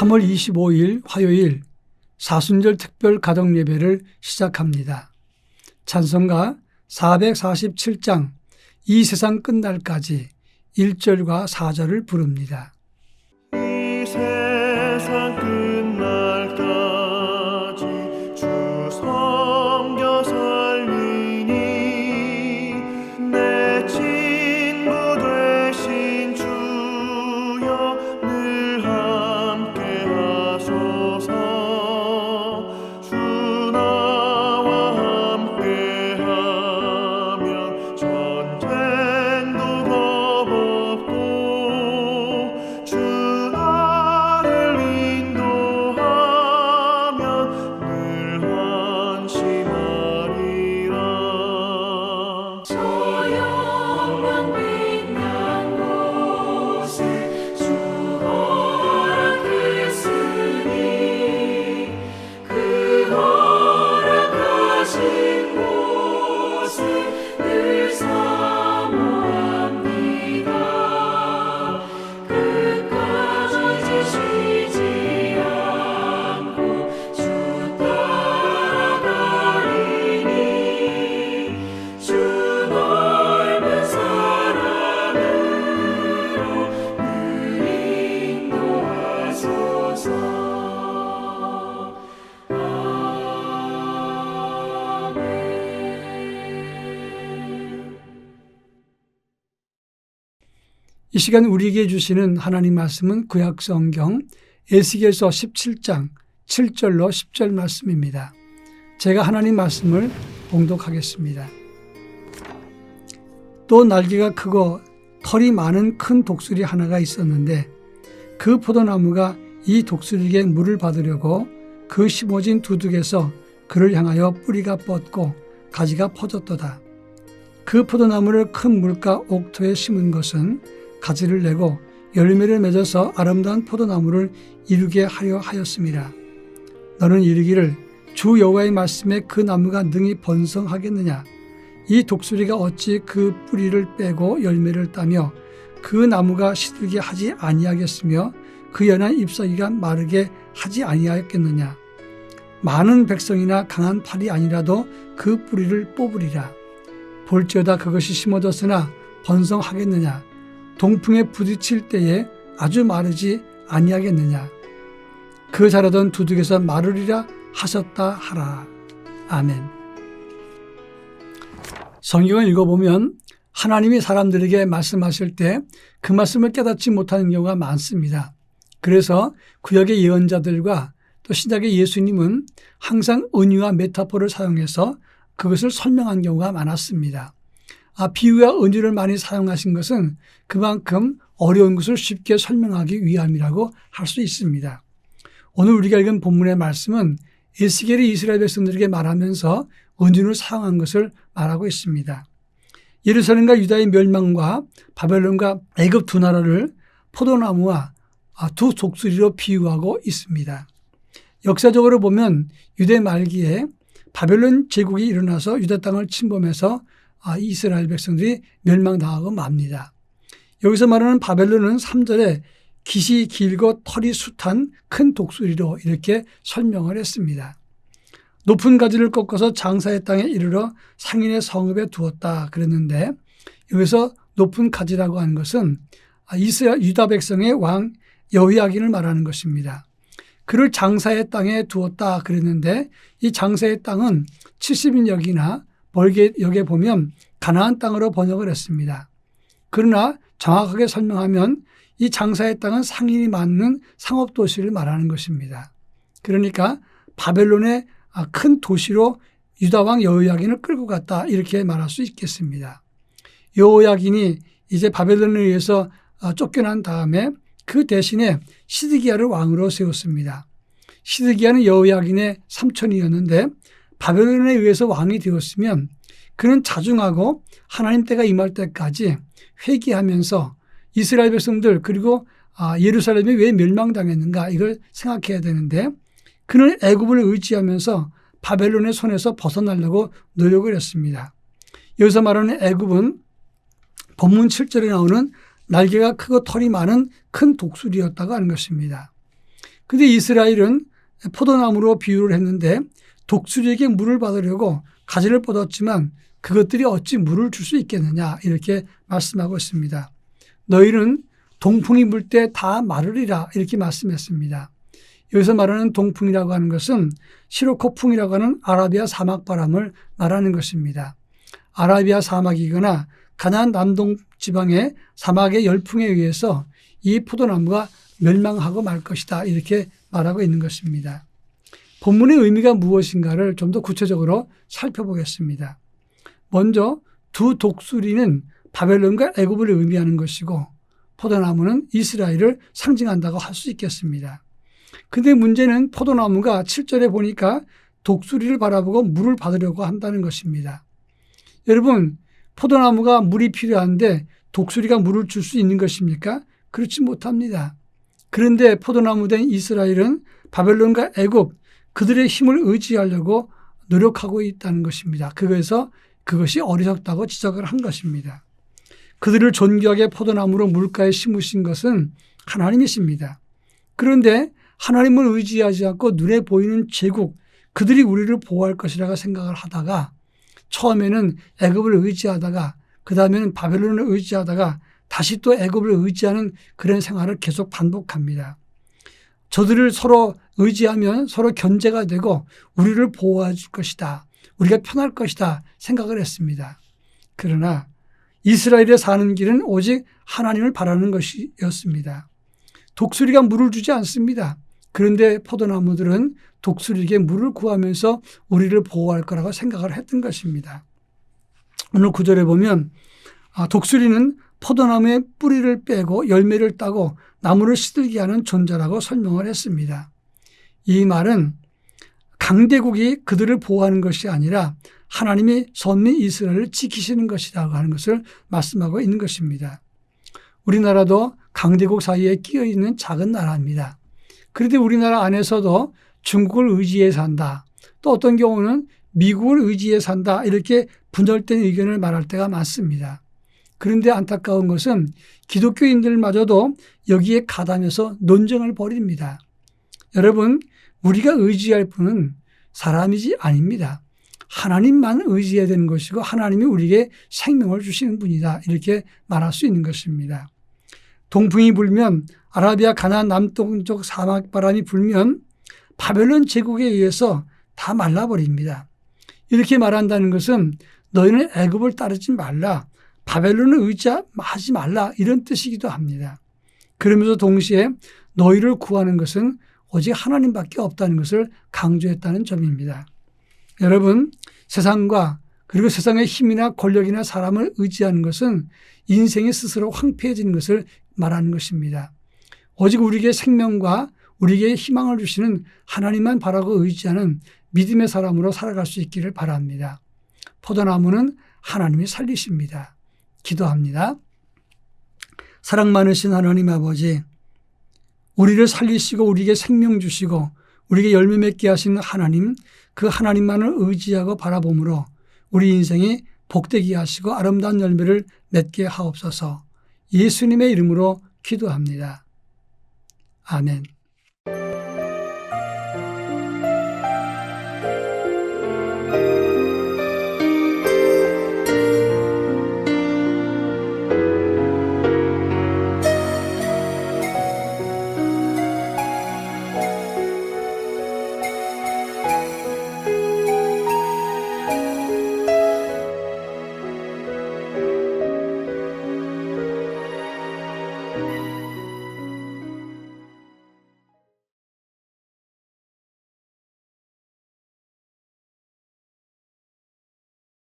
3월 25일 화요일 사순절 특별 가정 예배를 시작합니다. 찬송가 447장 이 세상 끝날까지 1절과 4절을 부릅니다. 이 세상 끝날까지 주 섬겨 살리니 내 친구 되신 주여 늘 함께 하소서. 주 나와 함께 하면 전쟁도 겁없고 주 나를 인도하면 늘 안심하리라. 저 영광 빛난 곳에 주 허락했으니 그 허락하신 곳에 늘 사모합니다. 끝까지 쉬지 않고 주 따라가리니 주 넓은 사랑으로 늘 인도하소서. 아멘. 이 시간 우리에게 주시는 하나님 말씀은 구약성경 에스겔서 17장 7절로 10절 말씀입니다. 제가 하나님 말씀을 봉독하겠습니다. 또 날개가 크고 털이 많은 큰 독수리 하나가 있었는데 그 포도나무가 이 독수리에게 물을 받으려고 그 심어진 두둑에서 그를 향하여 뿌리가 뻗고 가지가 퍼졌도다. 그 포도나무를 큰 물가 옥토에 심은 것은 가지를 내고 열매를 맺어서 아름다운 포도나무를 이루게 하려 하였습니다. 너는 이르기를 주 여호와의 말씀에 그 나무가 능히 번성하겠느냐? 이 독수리가 어찌 그 뿌리를 빼고 열매를 따며 그 나무가 시들게 하지 아니하겠으며 그 연한 잎사귀가 마르게 하지 아니하겠느냐? 많은 백성이나 강한 팔이 아니라도 그 뿌리를 뽑으리라. 볼지어다 그것이 심어졌으나 번성하겠느냐? 동풍에 부딪힐 때에 아주 마르지 아니하겠느냐? 그 자라던 두둑에서 마르리라 하셨다 하라. 아멘. 성경을 읽어보면 하나님이 사람들에게 말씀하실 때 그 말씀을 깨닫지 못하는 경우가 많습니다. 그래서 구약의 예언자들과 또 신약의 예수님은 항상 은유와 메타포를 사용해서 그것을 설명한 경우가 많았습니다. 비유와 은유를 많이 사용하신 것은 그만큼 어려운 것을 쉽게 설명하기 위함이라고 할 수 있습니다. 오늘 우리가 읽은 본문의 말씀은 에스겔이 이스라엘 백성들에게 말하면서 은유를 사용한 것을 말하고 있습니다. 예루살렘과 유다의 멸망과 바벨론과 애굽 두 나라를 포도나무와 두 독수리로 비유하고 있습니다. 역사적으로 보면 유대 말기에 바벨론 제국이 일어나서 유다 땅을 침범해서 이스라엘 백성들이 멸망당하고 맙니다. 여기서 말하는 바벨론은 3절에 깃이 길고 털이 숱한 큰 독수리로 이렇게 설명을 했습니다. 높은 가지를 꺾어서 장사의 땅에 이르러 상인의 성읍에 두었다 그랬는데 여기서 높은 가지라고 하는 것은 이스라엘 유다 백성의 왕 여호야긴을 말하는 것입니다. 그를 장사의 땅에 두었다 그랬는데 이 장사의 땅은 70인역이나 벌게역에 보면 가나안 땅으로 번역을 했습니다. 그러나 정확하게 설명하면 이 장사의 땅은 상인이 많은 상업도시를 말하는 것입니다. 그러니까 바벨론의 큰 도시로 유다왕 여호야긴을 끌고 갔다 이렇게 말할 수 있겠습니다. 여호야긴이 이제 바벨론에 의해서 쫓겨난 다음에 그 대신에 시드기야를 왕으로 세웠습니다. 시드기야는 여호야긴의 삼촌이었는데 바벨론에 의해서 왕이 되었으면 그는 자중하고 하나님 때가 임할 때까지 회개하면서 이스라엘 백성들 그리고 예루살렘이 왜 멸망당했는가 이걸 생각해야 되는데 그는 애굽을 의지하면서 바벨론의 손에서 벗어나려고 노력을 했습니다. 여기서 말하는 애굽은 본문 7절에 나오는 날개가 크고 털이 많은 큰 독수리였다고 하는 것입니다. 근데 이스라엘은 포도나무로 비유를 했는데 독수리에게 물을 받으려고 가지를 뻗었지만 그것들이 어찌 물을 줄 수 있겠느냐 이렇게 말씀하고 있습니다. 너희는 동풍이 불 때 다 마르리라 이렇게 말씀했습니다. 여기서 말하는 동풍이라고 하는 것은 시로코풍이라고 하는 아라비아 사막 바람을 말하는 것입니다. 아라비아 사막이거나 가나안 남동 지방의 사막의 열풍에 의해서 이 포도나무가 멸망하고 말 것이다 이렇게 말하고 있는 것입니다. 본문의 의미가 무엇인가를 좀 더 구체적으로 살펴보겠습니다. 먼저 두 독수리는 바벨론과 애굽을 의미하는 것이고 포도나무는 이스라엘을 상징한다고 할 수 있겠습니다. 근데 문제는 포도나무가 7절에 보니까 독수리를 바라보고 물을 받으려고 한다는 것입니다. 여러분, 포도나무가 물이 필요한데 독수리가 물을 줄 수 있는 것입니까? 그렇지 못합니다. 그런데 포도나무 된 이스라엘은 바벨론과 애굽 그들의 힘을 의지하려고 노력하고 있다는 것입니다. 그래서 그것이 어리석다고 지적을 한 것입니다. 그들을 존귀하게 포도나무로 물가에 심으신 것은 하나님이십니다. 그런데 하나님을 의지하지 않고 눈에 보이는 제국, 그들이 우리를 보호할 것이라고 생각을 하다가 처음에는 애굽을 의지하다가 그 다음에는 바벨론을 의지하다가 다시 또 애굽을 의지하는 그런 생활을 계속 반복합니다. 저들을 서로 의지하면 서로 견제가 되고 우리를 보호해 줄 것이다. 우리가 편할 것이다 생각을 했습니다. 그러나 이스라엘에 사는 길은 오직 하나님을 바라는 것이었습니다. 독수리가 물을 주지 않습니다. 그런데 포도나무들은 독수리에게 물을 구하면서 우리를 보호할 거라고 생각을 했던 것입니다. 오늘 9절에 보면 독수리는 포도나무의 뿌리를 빼고 열매를 따고 나무를 시들게 하는 존재라고 설명을 했습니다. 이 말은 강대국이 그들을 보호하는 것이 아니라 하나님이 선민 이스라엘을 지키시는 것이라고 하는 것을 말씀하고 있는 것입니다. 우리나라도 강대국 사이에 끼어 있는 작은 나라입니다. 그런데 우리나라 안에서도 중국을 의지해 산다. 또 어떤 경우는 미국을 의지해 산다. 이렇게 분열된 의견을 말할 때가 많습니다. 그런데 안타까운 것은 기독교인들마저도 여기에 가담해서 논쟁을 벌입니다. 여러분, 우리가 의지할 분은 사람이지 아닙니다. 하나님만 의지해야 되는 것이고 하나님이 우리에게 생명을 주시는 분이다. 이렇게 말할 수 있는 것입니다. 동풍이 불면 아라비아 가나안 남동쪽 사막 바람이 불면 바벨론 제국에 의해서 다 말라버립니다. 이렇게 말한다는 것은 너희는 애굽을 따르지 말라. 바벨론을 의지하지 말라. 이런 뜻이기도 합니다. 그러면서 동시에 너희를 구하는 것은 오직 하나님밖에 없다는 것을 강조했다는 점입니다. 여러분, 세상과 그리고 세상의 힘이나 권력이나 사람을 의지하는 것은 인생이 스스로 황폐해지는 것을 말하는 것입니다. 오직 우리에게 생명과 우리에게 희망을 주시는 하나님만 바라고 의지하는 믿음의 사람으로 살아갈 수 있기를 바랍니다. 포도나무는 하나님이 살리십니다. 기도합니다. 사랑 많으신 하나님 아버지, 우리를 살리시고 우리에게 생명 주시고 우리에게 열매 맺게 하시는 하나님, 그 하나님만을 의지하고 바라봄으로 우리 인생이 복되게 하시고 아름다운 열매를 맺게 하옵소서. 예수님의 이름으로 기도합니다. 아멘.